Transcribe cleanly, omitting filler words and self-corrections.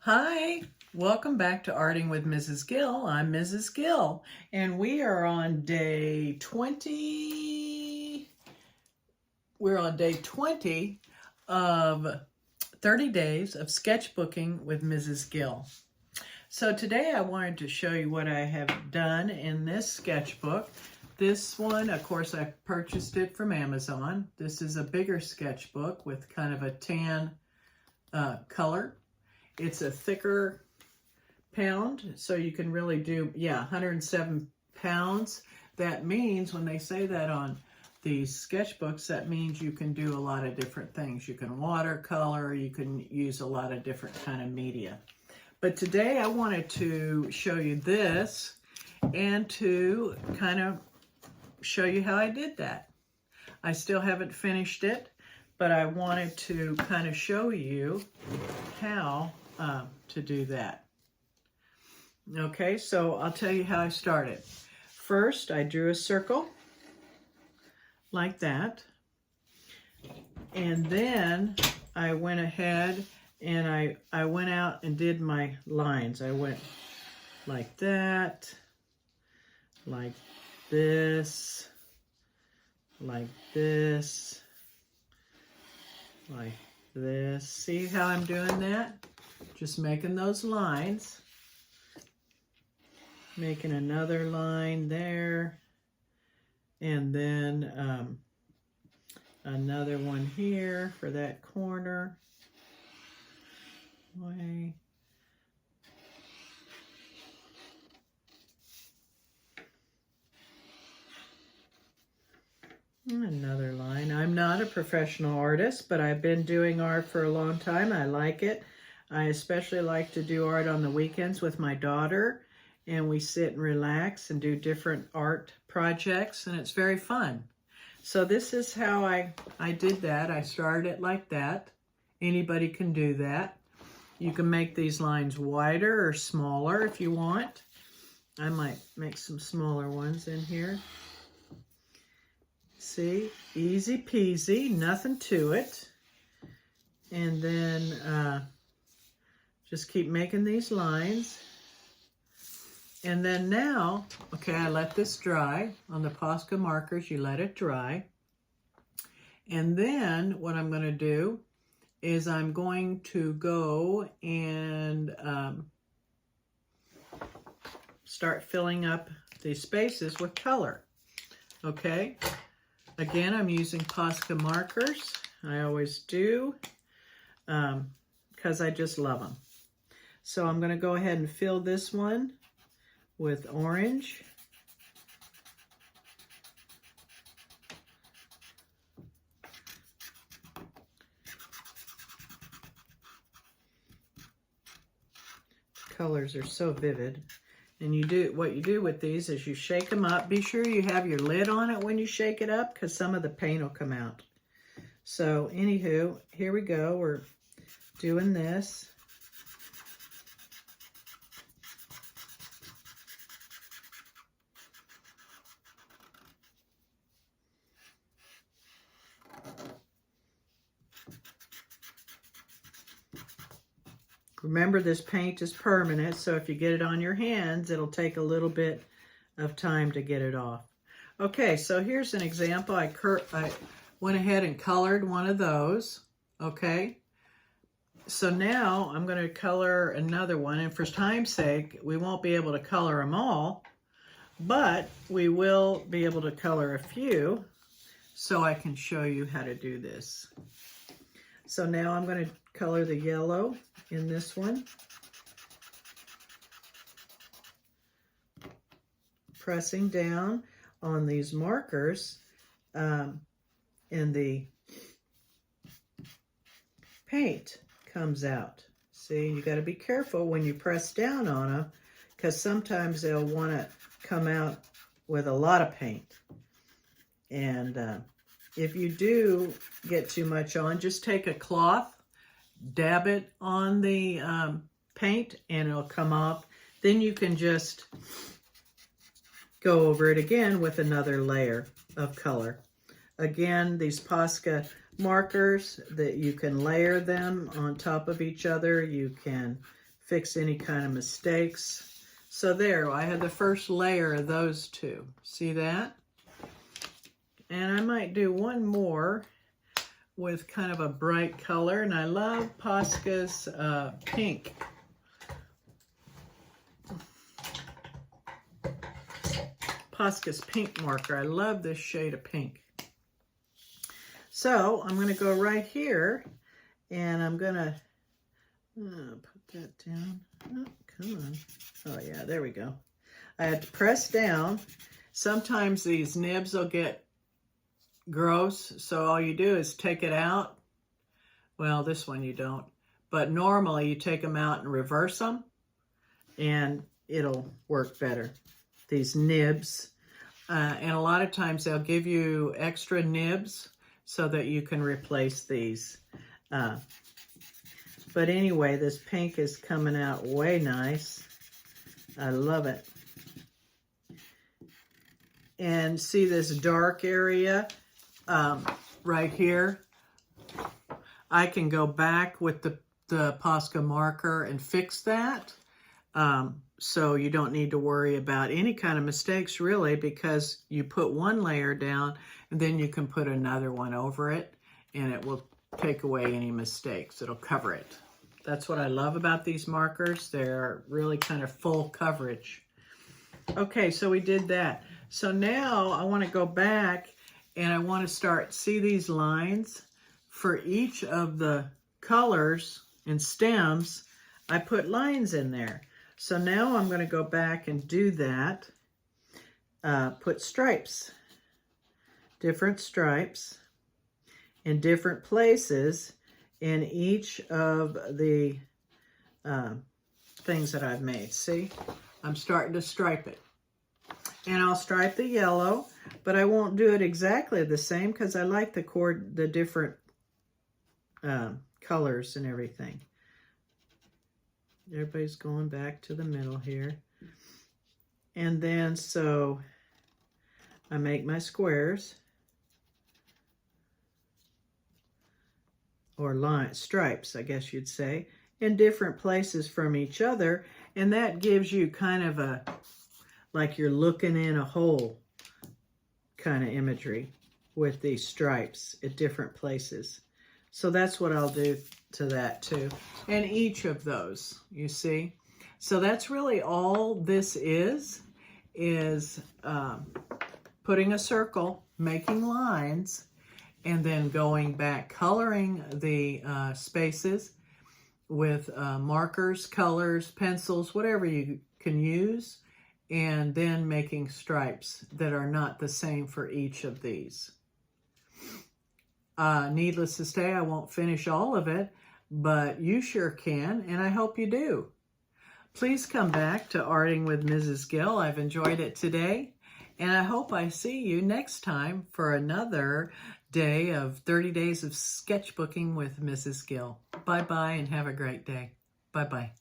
Hi, welcome back to Arting with Mrs. Gill. I'm Mrs. Gill, and we are on day 20. We're on day 20 of 30 days of sketchbooking with Mrs. Gill. So today I wanted to show you what I have done in this sketchbook. This one, of course, I purchased it from Amazon. This is a bigger sketchbook with kind of a tan color. It's a thicker pound, so you can really do, 107 pounds. That means when they say that on these sketchbooks, that means you can do a lot of different things. You can watercolor, you can use a lot of different kind of media. But today I wanted to show you this and to kind of show you how I did that. I still haven't finished it, but I wanted to kind of show you how to do that. Okay, so I'll tell you how I started. First, I drew a circle like that, and then I went ahead and I went out and did my lines. I went like that, like this, like this, like this. See how I'm doing that? Just making those lines. Making another line there. And then another one here for that corner. Way. Another line. I'm not a professional artist, but I've been doing art for a long time. I like it. I especially like to do art on the weekends with my daughter, and we sit and relax and do different art projects, and it's very fun. So this is how I did that. I started it like that. Anybody can do that. You can make these lines wider or smaller if you want. I might make some smaller ones in here. See, easy peasy, nothing to it. And then just keep making these lines. And then now, okay, I let this dry. On the Posca markers, you let it dry. And then what I'm going to do is I'm going to go and start filling up these spaces with color. Okay? Again, I'm using Posca markers. I always do because I just love them. So I'm going to go ahead and fill this one with orange. Colors are so vivid. And what you do with these is you shake them up. Be sure you have your lid on it when you shake it up because some of the paint will come out. So anywho, here we go. We're doing this. Remember, this paint is permanent, so if you get it on your hands, it'll take a little bit of time to get it off. Okay, so here's an example. I went ahead and colored one of those, okay? So now I'm going to color another one, and for time's sake, we won't be able to color them all, but we will be able to color a few, so I can show you how to do this. So now I'm going to color the yellow in this one. Pressing down on these markers, and the paint comes out. See, you got to be careful when you press down on them because sometimes they'll want to come out with a lot of paint. And if you do get too much on, just take a cloth, dab it on the paint, and it'll come off. Then you can just go over it again with another layer of color. Again, these Posca markers, that you can layer them on top of each other. You can fix any kind of mistakes. So there, I have the first layer of those two. See that? And I might do one more with kind of a bright color. And I love Posca's pink. Posca's pink marker. I love this shade of pink. So I'm going to go right here and I'm going to put that down. Oh, come on. Oh yeah, there we go. I had to press down. Sometimes these nibs will get gross, so all you do is take it out. Well, this one you don't. But normally you take them out and reverse them and it'll work better. These nibs. And a lot of times they'll give you extra nibs so that you can replace these. But anyway, this pink is coming out way nice. I love it. And see this dark area right here? I can go back with the Posca marker and fix that. So you don't need to worry about any kind of mistakes really, because you put one layer down and then you can put another one over it and it will take away any mistakes. It'll cover it. That's what I love about these markers. They're really kind of full coverage. Okay, so we did that. So now I want to go back and I want to start, see these lines? For each of the colors and stems, I put lines in there. So now I'm going to go back and do that. Put stripes, different stripes in different places in each of the things that I've made. See, I'm starting to stripe it. And I'll stripe the yellow, but I won't do it exactly the same because I like the different colors and everything. Everybody's going back to the middle here. And then so I make my squares or stripes, I guess you'd say, in different places from each other. And that gives you kind of a, like you're looking in a hole kind of imagery with these stripes at different places. So that's what I'll do to that too. And each of those, you see. So that's really all this is putting a circle, making lines, and then going back, coloring the spaces with markers, colors, pencils, whatever you can use, and then making stripes that are not the same for each of these. Needless to say, I won't finish all of it, but you sure can, and I hope you do. Please come back to Arting with Mrs. Gill. I've enjoyed it today, and I hope I see you next time for another day of 30 days of sketchbooking with Mrs. Gill. Bye-bye, and have a great day. Bye-bye.